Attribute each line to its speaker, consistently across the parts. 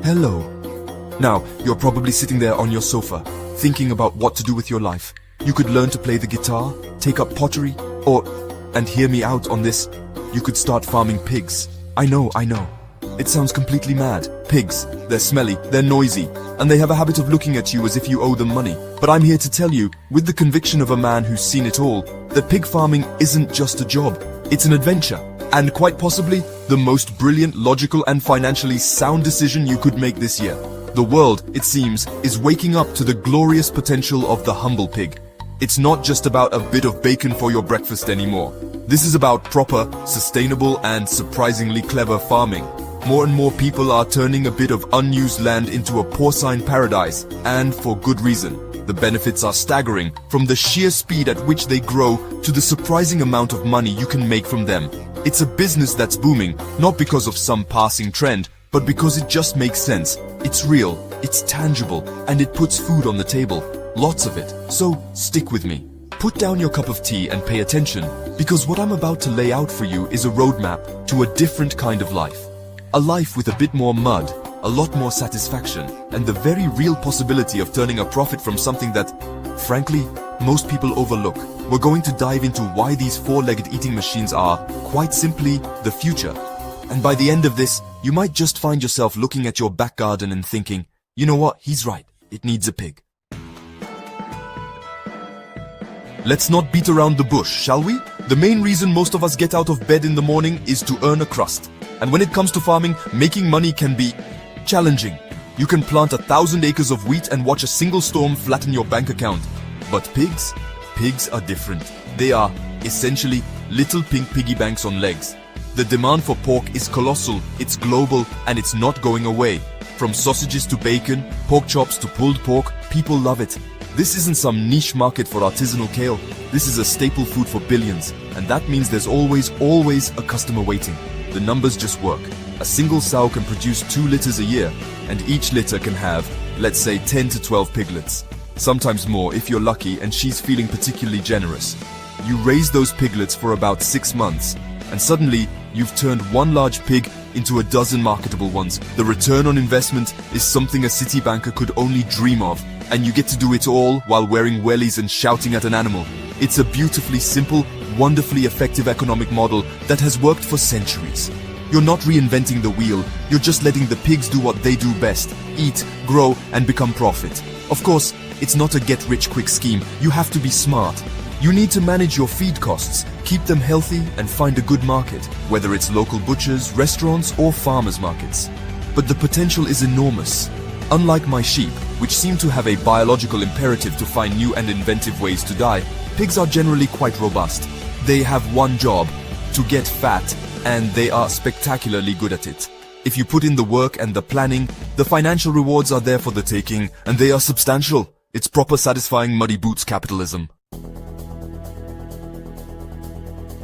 Speaker 1: Hello. Now, you're probably sitting there on your sofa, thinking about what to do with your life. You could learn to play the guitar, take up pottery, or, and hear me out on this, you could start farming pigs. I know. It sounds completely mad. Pigs, they're smelly, they're noisy, and they have a habit of looking at you as if you owe them money. But I'm here to tell you, with the conviction of a man who's seen it all, that pig farming isn't just a job, it's an adventure. And quite possibly, the most brilliant, logical, and financially sound decision you could make this year. The world, it seems, is waking up to the glorious potential of the humble pig. It's not just about a bit of bacon for your breakfast anymore. This is about proper, sustainable, and surprisingly clever farming. More and more people are turning a bit of unused land into a porcine paradise, and for good reason. The benefits are staggering, from the sheer speed at which they grow to the surprising amount of money you can make from them. It's a business that's booming, not because of some passing trend, but because it just makes sense. It's real, it's tangible, and it puts food on the table. Lots of it. So, stick with me. Put down your cup of tea and pay attention, because what I'm about to lay out for you is a roadmap to a different kind of life. A life with a bit more mud, a lot more satisfaction, and the very real possibility of turning a profit from something that, frankly, most people overlook. We're going to dive into why these four-legged eating machines are, quite simply, the future. And by the end of this, you might just find yourself looking at your back garden and thinking, you know what, he's right, it needs a pig. Let's not beat around the bush, shall we? The main reason most of us get out of bed in the morning is to earn a crust. And when it comes to farming, making money can be challenging. You can plant 1,000 acres of wheat and watch a single storm flatten your bank account. But pigs? Pigs are different. They are, essentially, little pink piggy banks on legs. The demand for pork is colossal, it's global, and it's not going away. From sausages to bacon, pork chops to pulled pork, people love it. This isn't some niche market for artisanal kale. This is a staple food for billions, and that means there's always a customer waiting. The numbers just work. A single sow can produce 2 litters a year, and each litter can have, let's say, 10 to 12 piglets. Sometimes more if you're lucky and she's feeling particularly generous. You raise those piglets for about 6 months, and suddenly you've turned one large pig into a dozen marketable ones. The return on investment is something a city banker could only dream of, and you get to do it all while wearing wellies and shouting at an animal. It's a beautifully simple, wonderfully effective economic model that has worked for centuries. You're not reinventing the wheel, you're just letting the pigs do what they do best: eat, grow, and become profit. Of course, it's not a get-rich-quick scheme. You have to be smart. You need to manage your feed costs, keep them healthy, and find a good market, whether it's local butchers, restaurants, or farmers markets. But the potential is enormous. Unlike my sheep, which seem to have a biological imperative to find new and inventive ways to die, pigs are generally quite robust. They have one job: to get fat, and they are spectacularly good at it. If you put in the work and the planning, the financial rewards are there for the taking, and they are substantial. It's proper satisfying muddy boots capitalism.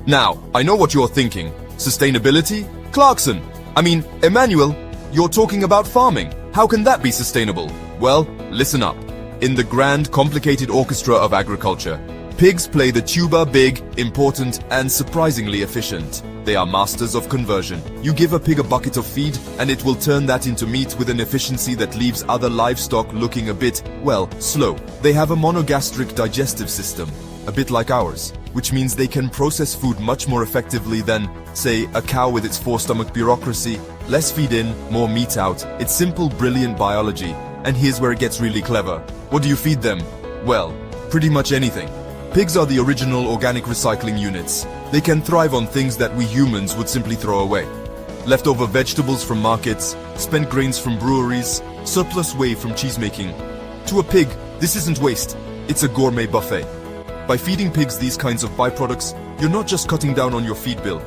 Speaker 1: Now, I know what you're thinking. Sustainability? Clarkson! I mean, Emmanuel, you're talking about farming. How can that be sustainable? Well, listen up. In the grand, complicated orchestra of agriculture, pigs play the tuba big, important, and surprisingly efficient. They are masters of conversion. You give a pig a bucket of feed, and it will turn that into meat with an efficiency that leaves other livestock looking a bit, well, slow. They have a monogastric digestive system, a bit like ours, which means they can process food much more effectively than, say, a cow with its 4-stomach bureaucracy. Less feed in, more meat out. It's simple, brilliant biology. And here's where it gets really clever. What do you feed them? Well, pretty much anything. Pigs are the original organic recycling units. They can thrive on things that we humans would simply throw away. Leftover vegetables from markets, spent grains from breweries, surplus whey from cheesemaking. To a pig, this isn't waste, it's a gourmet buffet. By feeding pigs these kinds of byproducts, you're not just cutting down on your feed bill,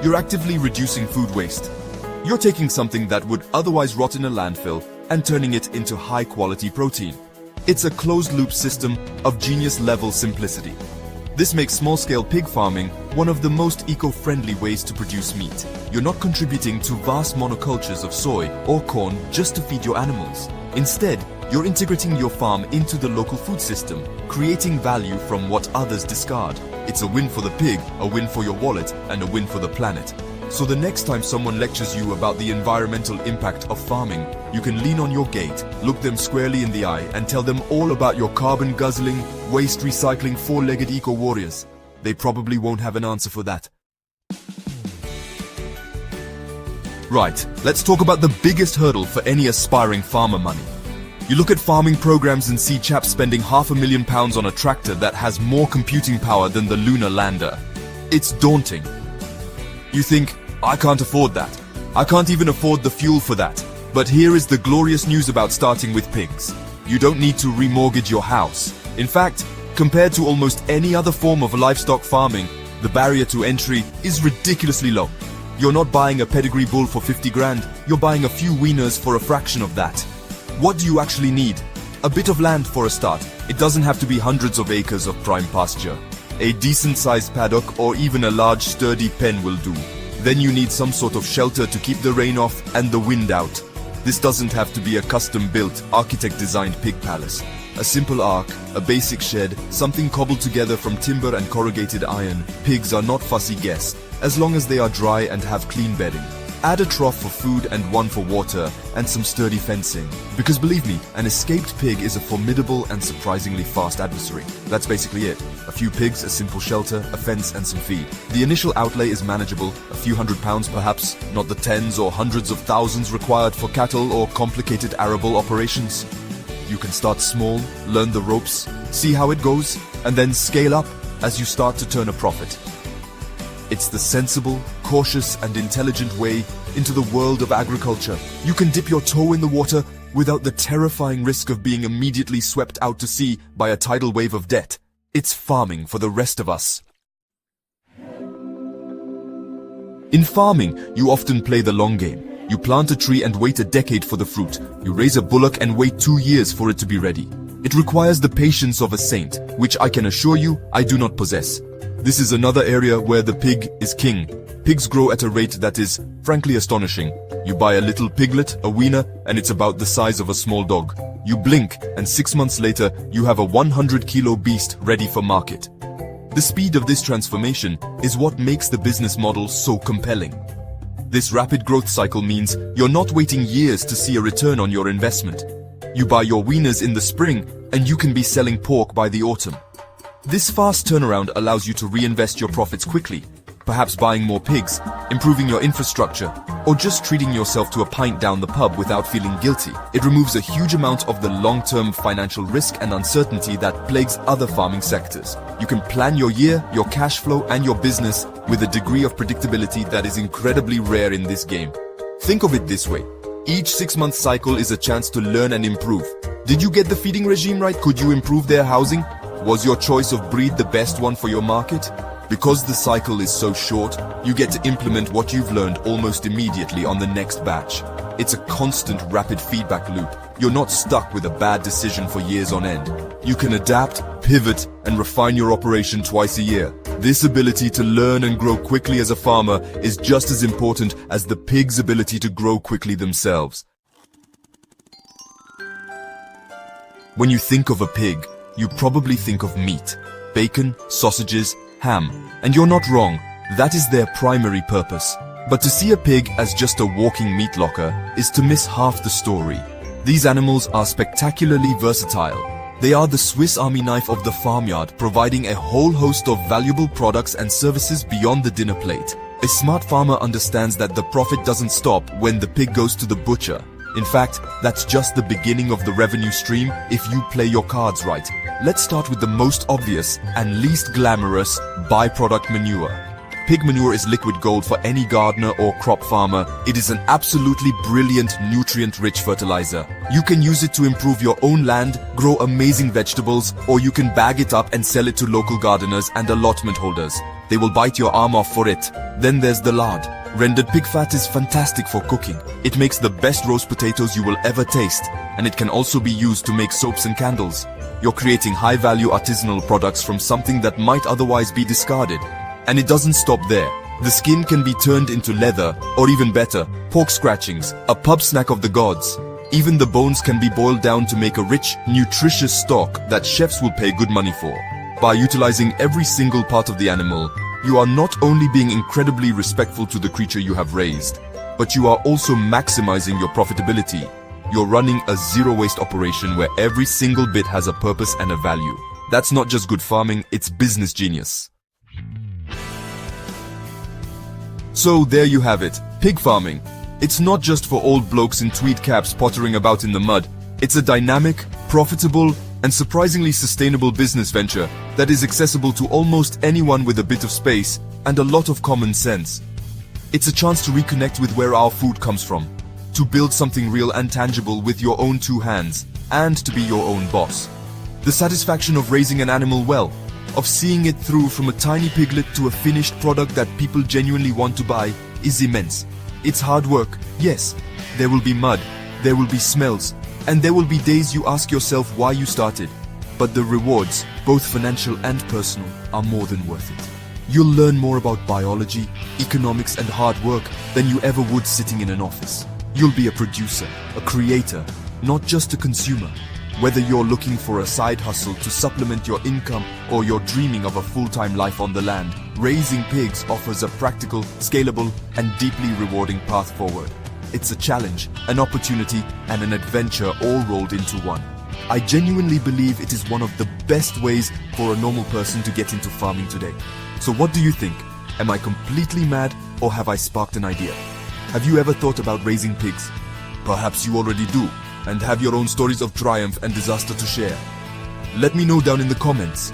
Speaker 1: you're actively reducing food waste. You're taking something that would otherwise rot in a landfill and turning it into high-quality protein. It's a closed-loop system of genius-level simplicity. This makes small-scale pig farming one of the most eco-friendly ways to produce meat. You're not contributing to vast monocultures of soy or corn just to feed your animals. Instead, you're integrating your farm into the local food system, creating value from what others discard. It's a win for the pig, a win for your wallet, and a win for the planet. So the next time someone lectures you about the environmental impact of farming, you can lean on your gate, look them squarely in the eye, and tell them all about your carbon-guzzling, waste-recycling, four-legged eco-warriors. They probably won't have an answer for that. Right, let's talk about the biggest hurdle for any aspiring farmer money. You look at farming programs and see chaps spending £500,000 on a tractor that has more computing power than the lunar lander. It's daunting. You think, I can't afford that. I can't even afford the fuel for that. But here is the glorious news about starting with pigs. You don't need to remortgage your house. In fact, compared to almost any other form of livestock farming, the barrier to entry is ridiculously low. You're not buying a pedigree bull for 50 grand, you're buying a few weaners for a fraction of that. What do you actually need? A bit of land for a start. It doesn't have to be hundreds of acres of prime pasture. A decent-sized paddock or even a large sturdy pen will do. Then you need some sort of shelter to keep the rain off and the wind out. This doesn't have to be a custom-built, architect-designed pig palace. A simple ark, a basic shed, something cobbled together from timber and corrugated iron. Pigs are not fussy guests, as long as they are dry and have clean bedding. Add a trough for food and one for water, and some sturdy fencing. Because believe me, an escaped pig is a formidable and surprisingly fast adversary. That's basically it. A few pigs, a simple shelter, a fence and some feed. The initial outlay is manageable, a few £100s perhaps, not the tens or hundreds of thousands required for cattle or complicated arable operations. You can start small, learn the ropes, see how it goes, and then scale up as you start to turn a profit. It's the sensible, cautious and intelligent way into the world of agriculture. You can dip your toe in the water without the terrifying risk of being immediately swept out to sea by a tidal wave of debt. It's farming for the rest of us. In farming, you often play the long game. You plant a tree and wait a decade for the fruit. You raise a bullock and wait 2 years for it to be ready. It requires the patience of a saint, which I can assure you I do not possess. This is another area where the pig is king. Pigs grow at a rate that is, frankly, astonishing. You buy a little piglet, a weaner, and it's about the size of a small dog. You blink, and 6 months later, you have a 100-kilo beast ready for market. The speed of this transformation is what makes the business model so compelling. This rapid growth cycle means you're not waiting years to see a return on your investment. You buy your weaners in the spring, and you can be selling pork by the autumn. This fast turnaround allows you to reinvest your profits quickly, perhaps buying more pigs, improving your infrastructure, or just treating yourself to a pint down the pub without feeling guilty. It removes a huge amount of the long-term financial risk and uncertainty that plagues other farming sectors. You can plan your year, your cash flow, and your business with a degree of predictability that is incredibly rare in this game. Think of it this way. Each 6-month cycle is a chance to learn and improve. Did you get the feeding regime right? Could you improve their housing? Was your choice of breed the best one for your market? Because the cycle is so short, you get to implement what you've learned almost immediately on the next batch. It's a constant rapid feedback loop. You're not stuck with a bad decision for years on end. You can adapt, pivot, and refine your operation twice a year. This ability to learn and grow quickly as a farmer is just as important as the pig's ability to grow quickly themselves. When you think of a pig, you probably think of meat, bacon, sausages, ham. And you're not wrong, that is their primary purpose. But to see a pig as just a walking meat locker is to miss half the story. These animals are spectacularly versatile. They are the Swiss Army knife of the farmyard, providing a whole host of valuable products and services beyond the dinner plate. A smart farmer understands that the profit doesn't stop when the pig goes to the butcher. In fact, that's just the beginning of the revenue stream if you play your cards right. Let's start with the most obvious and least glamorous byproduct manure. Pig manure is liquid gold for any gardener or crop farmer. It is an absolutely brilliant, nutrient-rich fertilizer. You can use it to improve your own land, grow amazing vegetables, or you can bag it up and sell it to local gardeners and allotment holders. They will bite your arm off for it. Then there's the lard. Rendered pig fat is fantastic for cooking. It makes the best roast potatoes you will ever taste, and it can also be used to make soaps and candles. You're creating high-value artisanal products from something that might otherwise be discarded. And it doesn't stop there. The skin can be turned into leather, or even better, pork scratchings, a pub snack of the gods. Even the bones can be boiled down to make a rich, nutritious stock that chefs will pay good money for. By utilizing every single part of the animal, you are not only being incredibly respectful to the creature you have raised, but you are also maximizing your profitability. You're running a zero-waste operation where every single bit has a purpose and a value. That's not just good farming, it's business genius. So there you have it, pig farming. It's not just for old blokes in tweed caps pottering about in the mud. It's a dynamic, profitable, and surprisingly sustainable business venture that is accessible to almost anyone with a bit of space and a lot of common sense. It's a chance to reconnect with where our food comes from, to build something real and tangible with your own two hands, and to be your own boss. The satisfaction of raising an animal well, of seeing it through from a tiny piglet to a finished product that people genuinely want to buy, is immense. It's hard work, yes. There will be mud, there will be smells, and there will be days you ask yourself why you started. But the rewards, both financial and personal, are more than worth it. You'll learn more about biology, economics, and hard work than you ever would sitting in an office. You'll be a producer, a creator, not just a consumer. Whether you're looking for a side hustle to supplement your income or you're dreaming of a full-time life on the land, raising pigs offers a practical, scalable, and deeply rewarding path forward. It's a challenge, an opportunity, and an adventure all rolled into one. I genuinely believe it is one of the best ways for a normal person to get into farming today. So what do you think? Am I completely mad, or have I sparked an idea? Have you ever thought about raising pigs? Perhaps you already do, and have your own stories of triumph and disaster to share. Let me know down in the comments.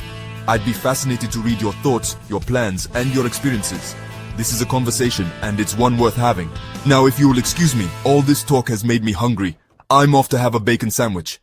Speaker 1: I'd be fascinated to read your thoughts, your plans, and your experiences. This is a conversation, and it's one worth having. Now, if you will excuse me, all this talk has made me hungry. I'm off to have a bacon sandwich.